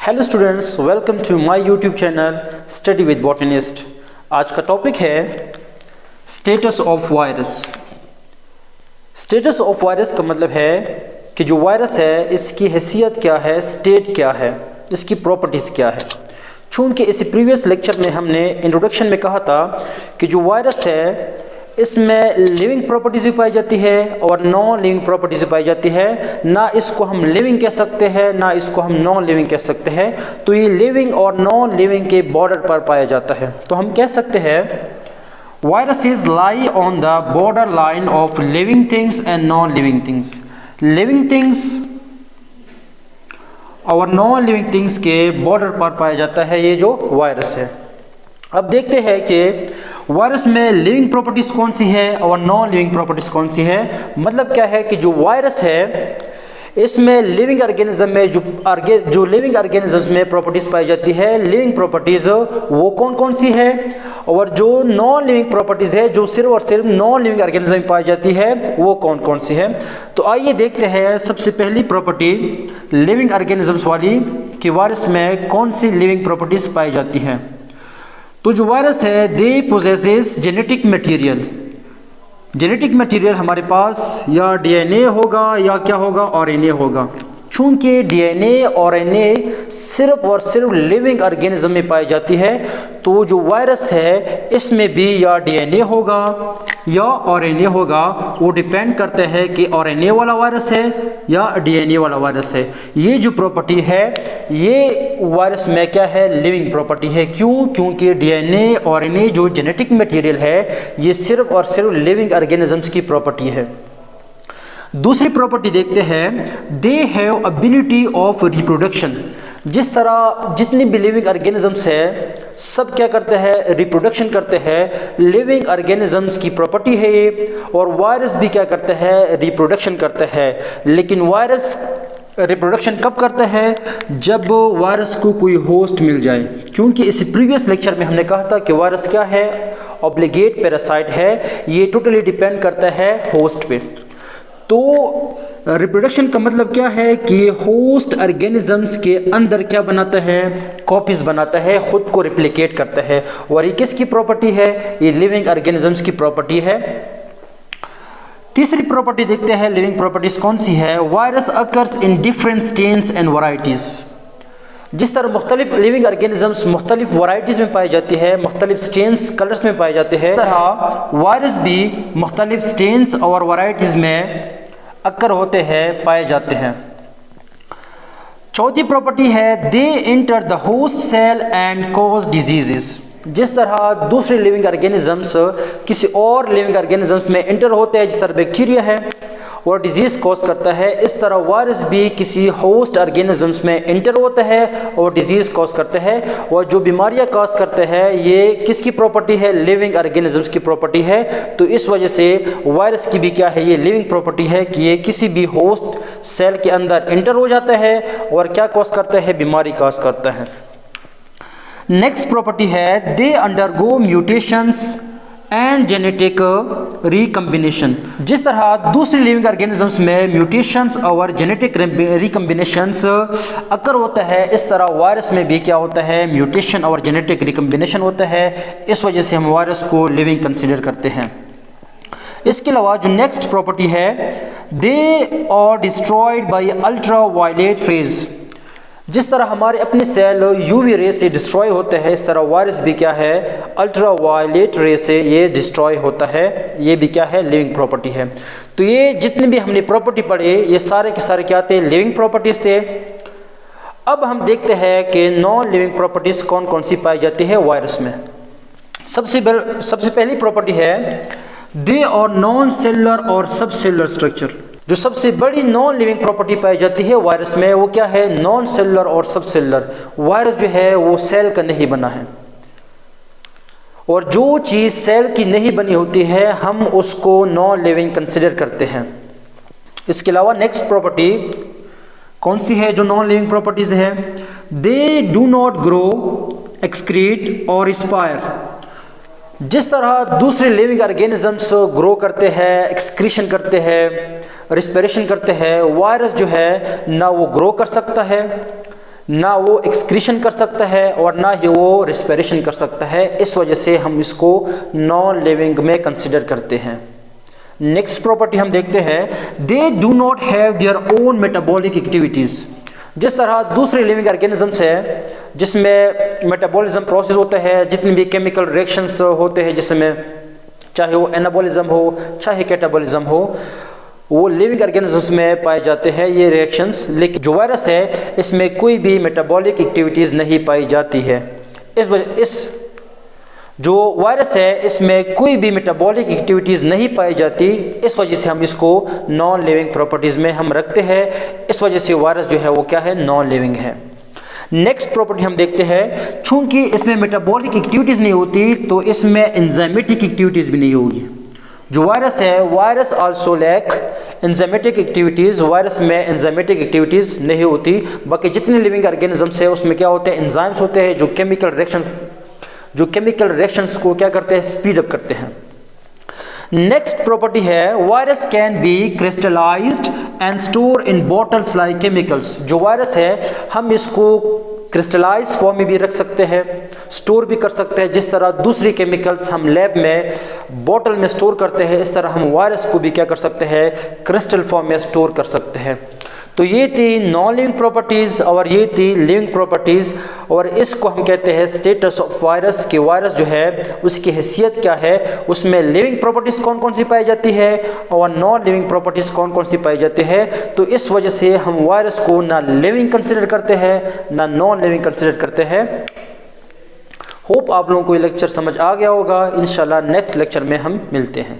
Hello students, welcome to my YouTube channel study with botanist. आज का topic है status of virus. Status of virus का मतलब है कि जो वायरस है इसकी हैसियत क्या है, स्टेट क्या है, इसकी प्रॉपर्टीज़ क्या है। चूँकि इस प्रीवियस लेक्चर में हमने इंट्रोडक्शन में कहा था कि जो वायरस है इसमें लिविंग प्रॉपर्टीज़ भी पाई जाती है और नॉन लिविंग प्रॉपर्टीज़ भी पाई जाती है। ना इसको हम लिविंग कह सकते हैं, ना इसको हम नॉन लिविंग कह सकते हैं। तो ये लिविंग और नॉन लिविंग के बॉर्डर पर पाया जाता है। तो हम कह सकते हैं viruses lie on the border line of living things and non living things. Living things और नॉन लिविंग थिंग्स के बॉर्डर पर पाया जाता है ये जो वायरस है। अब देखते हैं कि वायरस में लिविंग प्रॉपर्टीज़ कौन सी है और नॉन लिविंग प्रॉपर्टीज़ कौन सी है। मतलब क्या है कि जो वायरस है इसमें लिविंग ऑर्गेनिज्म में जो लिविंग ऑर्गेनिजम्स में प्रॉपर्टीज़ पाई जाती है, लिविंग प्रॉपर्टीज़ वो कौन कौन सी है, और जो नॉन लिविंग प्रॉपर्टीज़ है जो सिर्फ और सिर्फ नॉन लिविंग ऑर्गेनिज्म में पाई जाती है वो कौन कौन सी है। तो आइए देखते हैं सबसे पहली प्रॉपर्टी लिविंग ऑर्गेनिजम्स वाली कि वायरस में कौन सी लिविंग प्रॉपर्टीज़ पाई जाती हैं। तो जो वायरस है they possesses genetic material. Genetic material हमारे पास या डीएनए होगा या क्या होगा, आरएनए होगा। चूँकि डीएनए और आरएनए सिर्फ और सिर्फ लिविंग ऑर्गेनिज्म में पाई जाती है, तो जो वायरस है इसमें भी या डीएनए होगा या आरएनए होगा। वो डिपेंड करते हैं कि आरएनए वाला वायरस है या डीएनए वाला वायरस है। ये जो प्रॉपर्टी है ये वायरस में क्या है, लिविंग प्रॉपर्टी है। क्यों? क्योंकि डीएनए और आरएनए जो जेनेटिक मटेरियल है ये सिर्फ और सिर्फ लिविंग ऑर्गेनिजम्स की प्रॉपर्टी है। दूसरी प्रॉपर्टी देखते हैं, they have ability of reproduction. जिस तरह जितनी भी लिविंग ऑर्गेनिजम्स है सब क्या करते हैं, रिप्रोडक्शन करते हैं। लिविंग ऑर्गेनिजम्स की प्रॉपर्टी है ये, और वायरस भी क्या करते हैं, रिप्रोडक्शन करते हैं। लेकिन वायरस रिप्रोडक्शन कब करता है, जब वायरस को कोई होस्ट मिल जाए। क्योंकि इस प्रीवियस लेक्चर में हमने कहा था कि वायरस क्या है, ऑब्लिगेट पैरासाइट है। ये टोटली डिपेंड करता है होस्ट पे। तो रिप्रोडक्शन का मतलब क्या है कि होस्ट ऑर्गेनिजम्स के अंदर क्या बनाता है, कॉपीज बनाता है, खुद को रिप्लिकेट करता है। और ये किसकी प्रॉपर्टी है, ये लिविंग ऑर्गेनिजम्स की प्रॉपर्टी है। तीसरी प्रॉपर्टी देखते हैं लिविंग प्रॉपर्टीज कौन सी है, virus occurs in different strains and varieties. जिस तरह मुख्तलिफ लिविंग ऑर्गेनिजम्स मुख्तलिफ वैरायटीज़ में पाई जाती है, मुख्तलिफ स्ट्रेन्स कलर्स में पाए जाते हैं, तरह वायरस भी मुख्तलिफ स्ट्रेन्स और वैरायटीज़ में अक्कर होते हैं, पाए जाते हैं। चौथी प्रॉपर्टी है they enter the host cell and cause diseases. जिस तरह दूसरे लिविंग ऑर्गेनिजम्स किसी और लिविंग ऑर्गेनिजम्स में इंटर होते हैं, जिस तरह बैक्टीरिया है और डिजीज़ कॉज करता है, इस तरह वायरस भी किसी होस्ट ऑर्गेनिजम्स में इंटर होता है और डिजीज़ कॉज करता है। और जो बीमारियां कॉज करते हैं ये किसकी प्रॉपर्टी है, लिविंग ऑर्गेनिजम्स की प्रॉपर्टी है। तो इस वजह से वायरस की भी क्या है, ये लिविंग प्रॉपर्टी है कि ये किसी भी होस्ट सेल के अंदर इंटर हो जाता है और क्या कॉज करता है, बीमारी कॉज करता है। नेक्स्ट प्रॉपर्टी है they undergo mutations and genetic recombination. जिस तरह दूसरे लिविंग ऑर्गेनिजम्स में म्यूटेशंस और जेनेटिक रिकम्बिनेशंस अक्कर होता है, इस तरह वायरस में भी क्या होता है, म्यूटेशन और जेनेटिक रिकम्बिनेशन होता है। इस वजह से हम वायरस को लिविंग कंसीडर करते हैं। इसके अलावा जो नेक्स्ट प्रॉपर्टी है they are destroyed by ultraviolet rays. जिस तरह हमारे अपने सेल यूवी रे से डिस्ट्रॉय होते हैं, इस तरह वायरस भी क्या है, अल्ट्रा वायलेट रे से ये डिस्ट्रॉय होता है। ये भी क्या है, लिविंग प्रॉपर्टी है। तो ये जितने भी हमने प्रॉपर्टी पढ़े ये सारे के सारे क्या थे, लिविंग प्रॉपर्टीज थे। अब हम देखते हैं कि नॉन लिविंग प्रॉपर्टीज कौन कौन सी पाई जाती है वायरस में। सबसे पहली प्रॉपर्टी है दे और नॉन सेलुलर और सब सेलुलर स्ट्रक्चर। जो सबसे बड़ी नॉन लिविंग प्रॉपर्टी पाई जाती है वायरस में वो क्या है, नॉन सेलुलर और सब सेलुलर। वायरस जो है वो सेल का नहीं बना है, और जो चीज़ सेल की नहीं बनी होती है हम उसको नॉन लिविंग कंसिडर करते हैं। इसके अलावा नेक्स्ट प्रॉपर्टी कौन सी है जो नॉन लिविंग प्रॉपर्टीज है, they do not grow, excrete और रिस्पायर। जिस तरह दूसरे लिविंग ऑर्गेनिजम्स ग्रो करते हैं, एक्सक्रीशन करते हैं, रिस्पिरेशन करते हैं, वायरस जो है ना वो ग्रो कर सकता है ना वो एक्सक्रीशन कर सकता है और ना ही वो रिस्पिरेशन कर सकता है, इस वजह से हम इसको नॉन लिविंग में कंसिडर करते हैं। नेक्स्ट प्रॉपर्टी हम देखते हैं, they do not have their own metabolic activities. जिस तरह दूसरे लिविंग ऑर्गेनिजम्स है जिसमें मेटाबॉलिज्म प्रोसेस होता है, जितने भी केमिकल रिएक्शंस होते हैं जिसमें चाहे वो एनाबॉलिज्म हो चाहे कैटाबॉलिज्म हो, वो लिविंग ऑर्गेनिजम्स में पाए जाते हैं ये रिएक्शंस। लेकिन जो वायरस है इसमें कोई भी मेटाबॉलिक एक्टिविटीज़ नहीं पाई जाती है। इस जो वायरस है इसमें कोई भी मेटाबॉलिक एक्टिविटीज़ नहीं पाई जाती, इस वजह से हम इसको नॉन लिविंग प्रॉपर्टीज़ में हम रखते हैं। इस वजह से वायरस जो है वो क्या है, नॉन लिविंग है। नेक्स्ट प्रॉपर्टी हम देखते हैं, चूंकि इसमें मेटाबॉलिक एक्टिविटीज़ नहीं होती तो इसमें एंजाइमेटिक एक्टिविटीज़ भी नहीं होगी। जो वायरस है, virus also lack enzymatic activities, virus में एंजाइमेटिक एक्टिविटीज़ नहीं होती। बाकी जितने लिविंग ऑर्गेनिजम्स है उसमें क्या होते हैं, एंजाइम्स होते हैं जो केमिकल रिएक्शंस को क्या करते हैं, स्पीड अप करते हैं। नेक्स्ट प्रॉपर्टी है, virus can be crystallised and store in bottles like chemicals. जो वायरस है हम इसको क्रिस्टलाइज फॉर्म में भी रख सकते हैं, स्टोर भी कर सकते हैं। जिस तरह दूसरी केमिकल्स हम लैब में बॉटल में स्टोर करते हैं, इस तरह हम वायरस को भी क्या कर सकते हैं, क्रिस्टल फॉर्म में स्टोर कर सकते हैं। तो ये थी नॉन लिविंग प्रॉपर्टीज़ और ये थी लिविंग प्रॉपर्टीज़, और इसको हम कहते हैं स्टेटस ऑफ वायरस। कि वायरस जो है उसकी हैसियत क्या है, उसमें लिविंग प्रॉपर्टीज़ कौन कौन सी पाई जाती है और नॉन लिविंग प्रॉपर्टीज़ कौन कौन सी पाई जाती है। तो इस वजह से हम वायरस को ना लिविंग कंसिडर करते हैं ना नॉन लिविंग कंसिडर करते हैं। होप आप लोगों को ये लेक्चर समझ आ गया होगा। इंशाल्लाह नेक्स्ट लेक्चर में हम मिलते हैं।